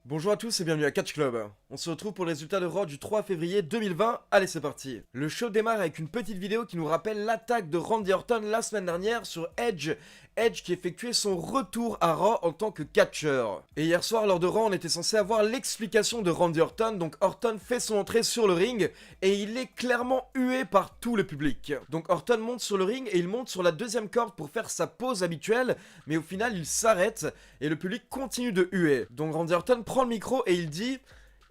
Bonjour à tous et bienvenue à Catch Club. On se retrouve pour le résultat de Raw du 3 février 2020. Allez, c'est parti. Le show démarre avec une petite vidéo qui nous rappelle l'attaque de Randy Orton la semaine dernière sur Edge. Edge qui effectuait son retour à Raw en tant que catcheur. Et hier soir, lors de Raw, on était censé avoir l'explication de Randy Orton. Donc Orton fait son entrée sur le ring et il est clairement hué par tout le public. Donc Orton monte sur le ring et il monte sur la deuxième corde pour faire sa pause habituelle. Mais au final, il s'arrête et le public continue de huer. Donc Randy Orton prend le micro et il dit: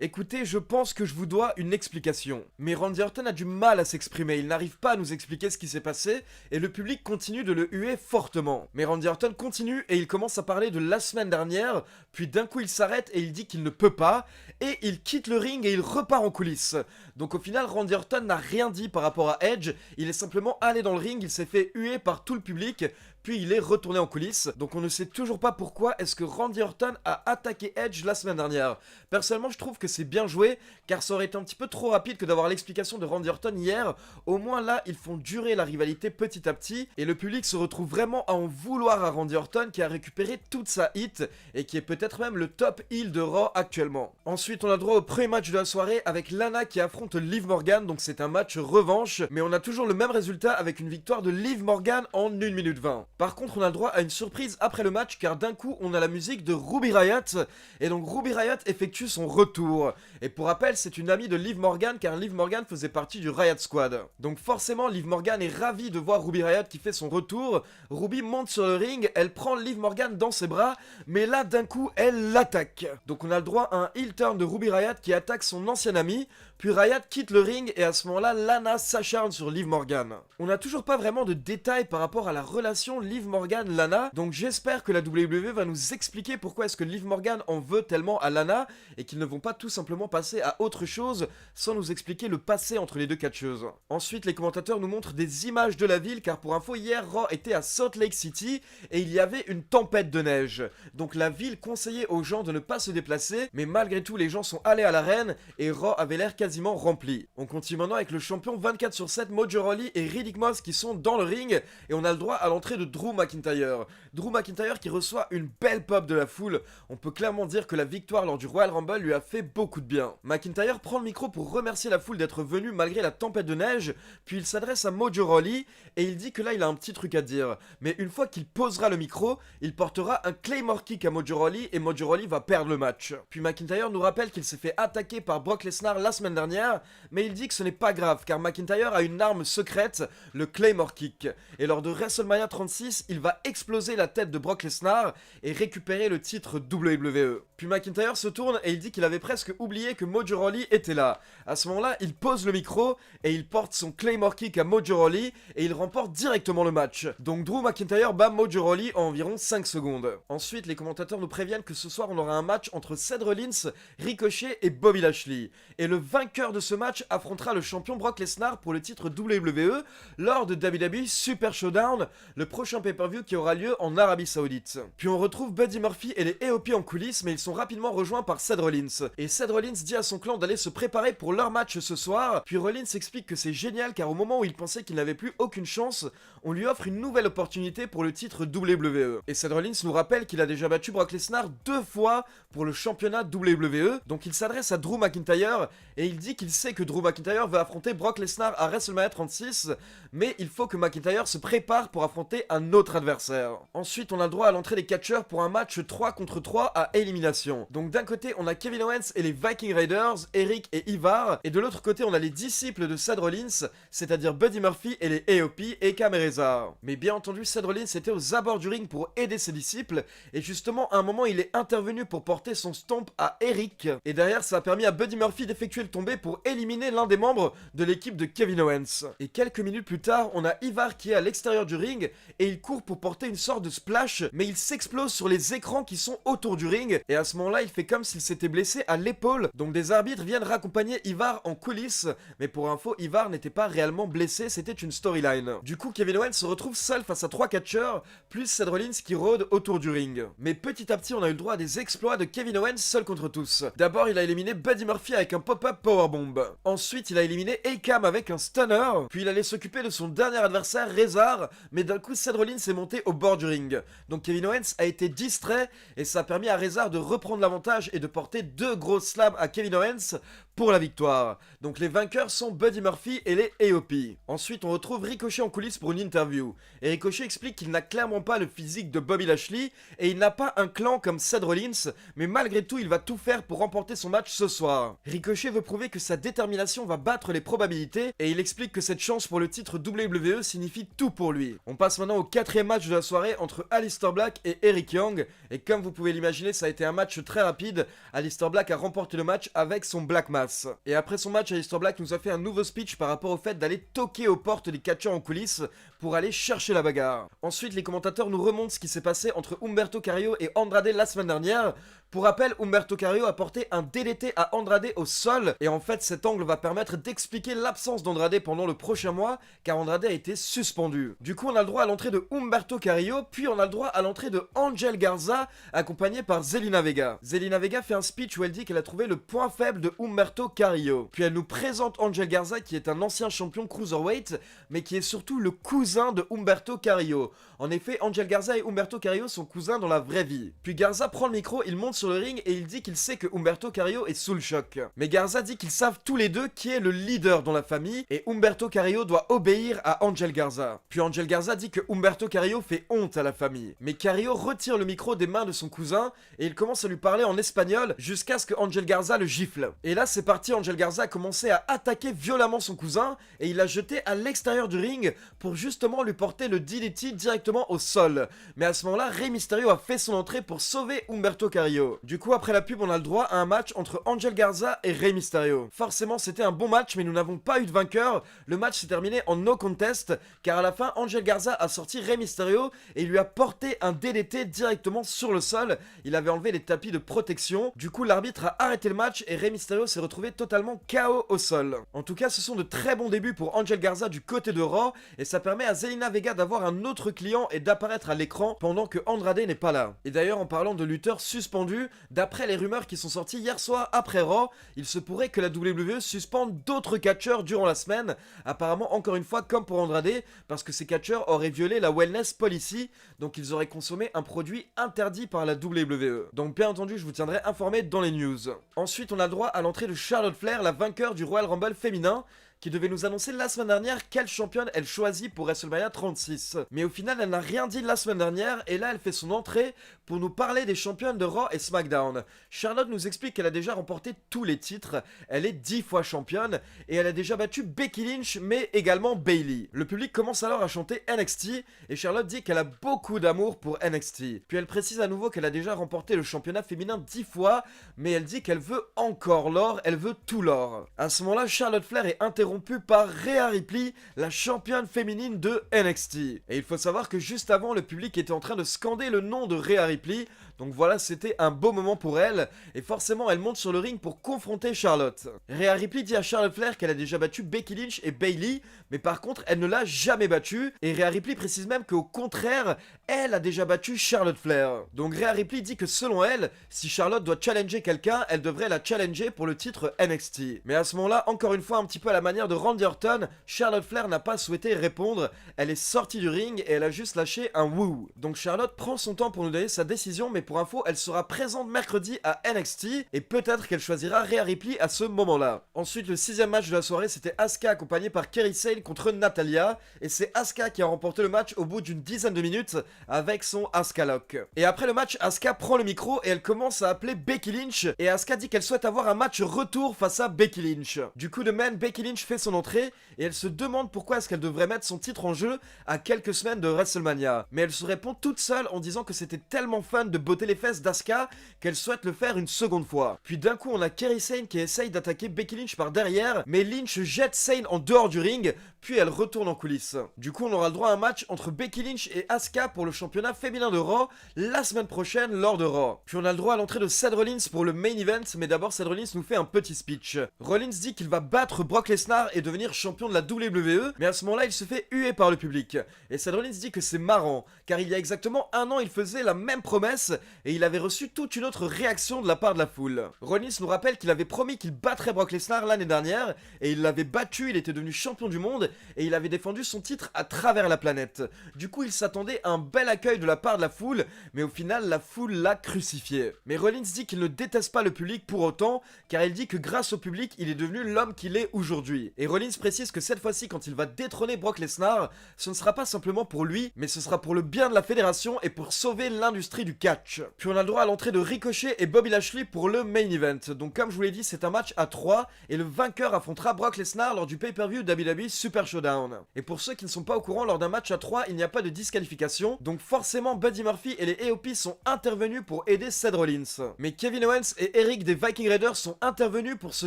écoutez, je pense que je vous dois une explication. Mais Randy Orton a du mal à s'exprimer, il n'arrive pas à nous expliquer ce qui s'est passé, et le public continue de le huer fortement. Mais Randy Orton continue et il commence à parler de la semaine dernière, puis d'un coup il s'arrête et il dit qu'il ne peut pas, et il quitte le ring et il repart en coulisses. Donc au final, Randy Orton n'a rien dit par rapport à Edge, il est simplement allé dans le ring, il s'est fait huer par tout le public, puis il est retourné en coulisses. Donc on ne sait toujours pas pourquoi est-ce que Randy Orton a attaqué Edge la semaine dernière. Personnellement, je trouve que c'est bien joué, car ça aurait été un petit peu trop rapide que d'avoir l'explication de Randy Orton hier. Au moins là, ils font durer la rivalité petit à petit, et le public se retrouve vraiment à en vouloir à Randy Orton, qui a récupéré toute sa hit, et qui est peut-être même le top heel de Raw actuellement. Ensuite, on a droit au premier match de la soirée, avec Lana qui affronte Liv Morgan, donc c'est un match revanche, mais on a toujours le même résultat avec une victoire de Liv Morgan en 1 minute 20. Par contre, on a le droit à une surprise après le match, car d'un coup, on a la musique de Ruby Riott, et donc Ruby Riott effectue son retour. Et pour rappel, c'est une amie de Liv Morgan, car Liv Morgan faisait partie du Riott Squad. Donc forcément, Liv Morgan est ravie de voir Ruby Riott qui fait son retour. Ruby monte sur le ring, elle prend Liv Morgan dans ses bras, mais là, d'un coup, elle l'attaque. Donc on a le droit à un heel turn de Ruby Riott qui attaque son ancien ami, puis Riott quitte le ring, et à ce moment-là, Lana s'acharne sur Liv Morgan. On n'a toujours pas vraiment de détails par rapport à la relation Liv Morgan-Lana, donc j'espère que la WWE va nous expliquer pourquoi est-ce que Liv Morgan en veut tellement à Lana, et qu'ils ne vont pas tout simplement passer à autre chose sans nous expliquer le passé entre les deux catcheuses. Ensuite, les commentateurs nous montrent des images de la ville, car pour info, hier, Raw était à Salt Lake City, et il y avait une tempête de neige. Donc la ville conseillait aux gens de ne pas se déplacer, mais malgré tout, les gens sont allés à l'arène, et Raw avait l'air quasiment rempli. On continue maintenant avec le champion 24/7 Mojo Rawley et Riddick Moss qui sont dans le ring, et on a le droit à l'entrée de Drew McIntyre. Drew McIntyre qui reçoit une belle pop de la foule. On peut clairement dire que la victoire lors du Royal Rumble lui a fait beaucoup de bien. McIntyre prend le micro pour remercier la foule d'être venue malgré la tempête de neige, puis il s'adresse à Mojo Rawley et il dit que là il a un petit truc à dire. Mais une fois qu'il posera le micro, il portera un Claymore Kick à Mojo Rawley et Mojo Rawley va perdre le match. Puis McIntyre nous rappelle qu'il s'est fait attaquer par Brock Lesnar la semaine dernière, mais il dit que ce n'est pas grave car McIntyre a une arme secrète, le Claymore Kick. Et lors de WrestleMania 36, il va exploser la tête de Brock Lesnar et récupérer le titre WWE. Puis McIntyre se tourne et il dit qu'il avait presque oublié que Mojo Rawley était là. À ce moment-là, il pose le micro et il porte son Claymore Kick à Mojo Rawley et il remporte directement le match. Donc Drew McIntyre bat Mojo Rawley en environ 5 secondes. Ensuite, les commentateurs nous préviennent que ce soir on aura un match entre Seth Rollins, Ricochet et Bobby Lashley. Et le vainqueur de ce match affrontera le champion Brock Lesnar pour le titre WWE lors de WWE Super Showdown, le prochain pay-per-view qui aura lieu en Arabie Saoudite. Puis on retrouve Buddy Murphy et les AOP en coulisses, mais ils sont rapidement rejoints par Seth Rollins. Et Seth Rollins dit à son clan d'aller se préparer pour leur match ce soir, puis Rollins explique que c'est génial car au moment où il pensait qu'il n'avait plus aucune chance, on lui offre une nouvelle opportunité pour le titre WWE. Et Seth Rollins nous rappelle qu'il a déjà battu Brock Lesnar 2 fois pour le championnat WWE, donc il s'adresse à Drew McIntyre et il dit qu'il sait que Drew McIntyre va affronter Brock Lesnar à WrestleMania 36, mais il faut que McIntyre se prépare pour affronter un autre adversaire. Ensuite, on a le droit à l'entrée des catcheurs pour un match 3 contre 3 à élimination. Donc d'un côté, on a Kevin Owens et les Viking Raiders, Eric et Ivar, et de l'autre côté, on a les disciples de Seth Rollins, c'est-à-dire Buddy Murphy et les AOP et Camereza. Mais bien entendu, Seth Rollins était aux abords du ring pour aider ses disciples, et justement, à un moment, il est intervenu pour porter son stomp à Eric, et derrière, ça a permis à Buddy Murphy d'effectuer le tombé pour éliminer l'un des membres de l'équipe de Kevin Owens. Et quelques minutes plus tard, on a Ivar qui est à l'extérieur du ring, et il court pour porter une sorte de splash, mais il s'explose sur les écrans qui sont autour du ring, et à ce moment-là, il fait comme s'il s'était blessé à l'épaule, donc des arbitres viennent raccompagner Ivar en coulisses, mais pour info, Ivar n'était pas réellement blessé, c'était une storyline. Du coup, Kevin Owens se retrouve seul face à 3 catcheurs, plus Seth Rollins qui rôde autour du ring. Mais petit à petit, on a eu le droit à des exploits de Kevin Owens seul contre tous. D'abord, il a éliminé Buddy Murphy avec un pop-up powerbomb. Ensuite, il a éliminé Akam avec un stunner, puis il allait s'occuper de son dernier adversaire, Rezar, mais d'un coup, Seth Rollins est monté au bord du ring. Donc Kevin Owens a été distrait, et ça a permis à Rezar de reprendre l'avantage et de porter 2 grosses slams à Kevin Owens pour la victoire. Donc les vainqueurs sont Buddy Murphy et les AOP. Ensuite, on retrouve Ricochet en coulisses pour une interview. Et Ricochet explique qu'il n'a clairement pas le physique de Bobby Lashley et il n'a pas un clan comme Seth Rollins, mais malgré tout, il va tout faire pour remporter son match ce soir. Ricochet veut prouver que sa détermination va battre les probabilités et il explique que cette chance pour le titre WWE signifie tout pour lui. On passe maintenant au 4e match de la soirée entre Aleister Black et Eric Young. Et comme vous pouvez l'imaginer, ça a été un match très rapide. Aleister Black a remporté le match avec son Black Mass. Et après son match, Aleister Black nous a fait un nouveau speech par rapport au fait d'aller toquer aux portes des catcheurs en coulisses pour aller chercher la bagarre. Ensuite, les commentateurs nous remontent ce qui s'est passé entre Humberto Carrillo et Andrade la semaine dernière. Pour rappel, Humberto Carrillo a porté un DDT à Andrade au sol, et en fait cet angle va permettre d'expliquer l'absence d'Andrade pendant le prochain mois, car Andrade a été suspendu. Du coup, on a le droit à l'entrée de Humberto Carrillo, puis on a le droit à l'entrée de Angel Garza, accompagnée par Zelina Vega. Zelina Vega fait un speech où elle dit qu'elle a trouvé le point faible de Humberto Carrillo. Puis elle nous présente Angel Garza, qui est un ancien champion cruiserweight, mais qui est surtout le cousin de Humberto Carrillo. En effet, Angel Garza et Humberto Carrillo sont cousins dans la vraie vie. Puis Garza prend le micro, il monte sur le ring et il dit qu'il sait que Humberto Carrillo est sous le choc. Mais Garza dit qu'ils savent tous les deux qui est le leader dans la famille et Humberto Carrillo doit obéir à Angel Garza. Puis Angel Garza dit que Humberto Carrillo fait honte à la famille. Mais Carrillo retire le micro des mains de son cousin et il commence à lui parler en espagnol jusqu'à ce que Angel Garza le gifle. Et là c'est parti, Angel Garza a commencé à attaquer violemment son cousin et il l'a jeté à l'extérieur du ring pour justement lui porter le DDT directement au sol. Mais à ce moment-là, Rey Mysterio a fait son entrée pour sauver Humberto Carrillo. Du coup, après la pub, on a le droit à un match entre Angel Garza et Rey Mysterio. Forcément, c'était un bon match, mais nous n'avons pas eu de vainqueur. Le match s'est terminé en no contest, car à la fin, Angel Garza a sorti Rey Mysterio et lui a porté un DDT directement sur le sol. Il avait enlevé les tapis de protection. Du coup, l'arbitre a arrêté le match et Rey Mysterio s'est retrouvé totalement KO au sol. En tout cas, ce sont de très bons débuts pour Angel Garza du côté de Raw et ça permet à Zelina Vega d'avoir un autre client et d'apparaître à l'écran pendant que Andrade n'est pas là. Et d'ailleurs, en parlant de lutteurs suspendus, d'après les rumeurs qui sont sorties hier soir après Raw, il se pourrait que la WWE suspende d'autres catcheurs durant la semaine, apparemment encore une fois comme pour Andrade, parce que ces catcheurs auraient violé la wellness policy, donc ils auraient consommé un produit interdit par la WWE. Donc bien entendu, je vous tiendrai informé dans les news. Ensuite, on a le droit à l'entrée de Charlotte Flair, la vainqueur du Royal Rumble féminin, qui devait nous annoncer la semaine dernière quelle championne elle choisit pour WrestleMania 36. Mais au final, elle n'a rien dit la semaine dernière, et là, elle fait son entrée pour nous parler des championnes de Raw et SmackDown. Charlotte nous explique qu'elle a déjà remporté tous les titres, elle est 10 fois championne, et elle a déjà battu Becky Lynch, mais également Bayley. Le public commence alors à chanter NXT, et Charlotte dit qu'elle a beaucoup d'amour pour NXT. Puis elle précise à nouveau qu'elle a déjà remporté le championnat féminin 10 fois, mais elle dit qu'elle veut encore l'or, elle veut tout l'or. À ce moment-là, Charlotte Flair est interrompue par Rhea Ripley, la championne féminine de NXT. Et il faut savoir que juste avant, le public était en train de scander le nom de Rhea Ripley, donc voilà, c'était un beau moment pour elle, et forcément elle monte sur le ring pour confronter Charlotte. Rhea Ripley dit à Charlotte Flair qu'elle a déjà battu Becky Lynch et Bayley, mais par contre elle ne l'a jamais battue, et Rhea Ripley précise même qu'au contraire, elle a déjà battu Charlotte Flair. Donc Rhea Ripley dit que selon elle, si Charlotte doit challenger quelqu'un, elle devrait la challenger pour le titre NXT. Mais à ce moment-là, encore une fois, un petit peu à la manière de Randy Orton, Charlotte Flair n'a pas souhaité répondre, elle est sortie du ring et elle a juste lâché un woo. Donc Charlotte prend son temps pour nous donner sa décision, mais pour info, elle sera présente mercredi à NXT et peut-être qu'elle choisira Rhea Ripley à ce moment-là. Ensuite, le 6ème match de la soirée, c'était Asuka accompagnée par Kairi Sane contre Natalya, et c'est Asuka qui a remporté le match au bout d'une dizaine de minutes avec son Asuka Lock. Et après le match, Asuka prend le micro et elle commence à appeler Becky Lynch, et Asuka dit qu'elle souhaite avoir un match retour face à Becky Lynch. Du coup de même, Becky Lynch fait son entrée et elle se demande pourquoi est-ce qu'elle devrait mettre son titre en jeu à quelques semaines de WrestleMania. Mais elle se répond toute seule en disant que c'était tellement fun de botter les fesses d'Asuka qu'elle souhaite le faire une seconde fois. Puis d'un coup on a Kairi Sane qui essaye d'attaquer Becky Lynch par derrière, mais Lynch jette Sane en dehors du ring, puis elle retourne en coulisses. Du coup on aura le droit à un match entre Becky Lynch et Asuka pour le championnat féminin de Raw la semaine prochaine lors de Raw. Puis on a le droit à l'entrée de Seth Rollins pour le main event, mais d'abord Seth Rollins nous fait un petit speech. Rollins dit qu'il va battre Brock Lesnar et devenir champion de la WWE, mais à ce moment-là il se fait huer par le public. Et Seth Rollins dit que c'est marrant, car il y a exactement un an il faisait la même promesse et il avait reçu toute une autre réaction de la part de la foule. Rollins nous rappelle qu'il avait promis qu'il battrait Brock Lesnar l'année dernière et il l'avait battu, il était devenu champion du monde et il avait défendu son titre à travers la planète. Du coup il s'attendait à un bel accueil de la part de la foule, mais au final la foule l'a crucifié. Mais Rollins dit qu'il ne déteste pas le public pour autant, car il dit que grâce au public il est devenu l'homme qu'il est aujourd'hui. Et Rollins précise que cette fois-ci quand il va détrôner Brock Lesnar, ce ne sera pas simplement pour lui, mais ce sera pour le bien de la fédération et pour sauver l'industrie du catch. Puis on a le droit à l'entrée de Ricochet et Bobby Lashley pour le main event. Donc comme je vous l'ai dit, c'est un match à 3 et le vainqueur affrontera Brock Lesnar lors du pay-per-view WWE Super Showdown. Et pour ceux qui ne sont pas au courant, lors d'un match à 3, il n'y a pas de disqualification, donc forcément Buddy Murphy et les AOP sont intervenus pour aider Seth Rollins. Mais Kevin Owens et Eric des Viking Raiders sont intervenus pour se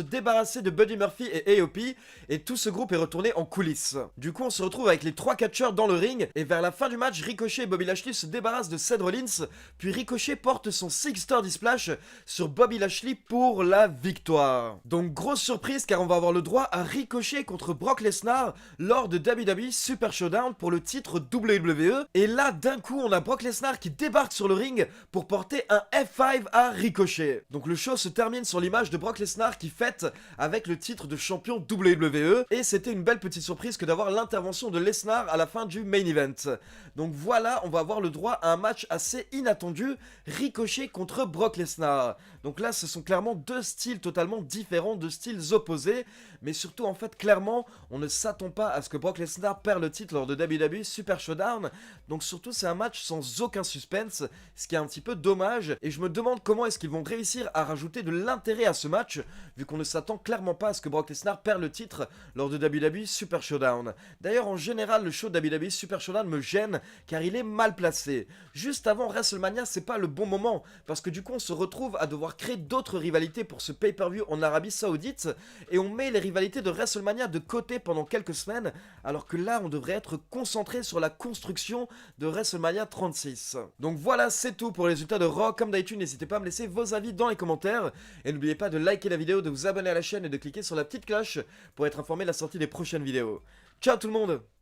débarrasser de Buddy Murphy et AOP, et tout ce groupe est retourné en coulisses. Du coup on se retrouve avec les 3 catcheurs dans le ring, et vers la fin du match, Ricochet et Bobby Lashley se débarrassent de Seth Rollins, puis Ricochet porte son Six-Star Splash sur Bobby Lashley pour la victoire. Donc grosse surprise car on va avoir le droit à Ricochet contre Brock Lesnar lors de WWE Super Showdown pour le titre WWE, et là d'un coup on a Brock Lesnar qui débarque sur le ring pour porter un F5 à Ricochet. Donc le show se termine sur l'image de Brock Lesnar qui fête avec le titre de champion WWE, et c'était une belle petite surprise que d'avoir l'intervention de Lesnar à la fin du main event. Donc voilà, on va avoir le droit à un match assez inattendu, Ricochet contre Brock Lesnar. Donc là ce sont clairement deux styles totalement différents, deux styles opposés, mais surtout en fait clairement on ne s'attend pas à ce que Brock Lesnar perd le titre lors de WWE Super Showdown. Donc surtout c'est un match sans aucun suspense, ce qui est un petit peu dommage, et je me demande comment est-ce qu'ils vont réussir à rajouter de l'intérêt à ce match, vu qu'on ne s'attend clairement pas à ce que Brock Lesnar perd le titre lors de WWE Super Showdown. D'ailleurs en général le show de WWE Super Showdown me gêne car il est mal placé. Juste avant WrestleMania c'est pas le bon moment, parce que du coup on se retrouve à devoir créer d'autres rivalités pour ce pay-per-view en Arabie Saoudite, et on met les rivalités de WrestleMania de côté pendant quelques semaines, alors que là on devrait être concentré sur la construction de WrestleMania 36. Donc voilà, c'est tout pour les résultats de Raw. Comme d'habitude, n'hésitez pas à me laisser vos avis dans les commentaires, et n'oubliez pas de liker la vidéo, de vous abonner à la chaîne et de cliquer sur la petite cloche pour être informé de la sortie des prochaines vidéos. Ciao tout le monde!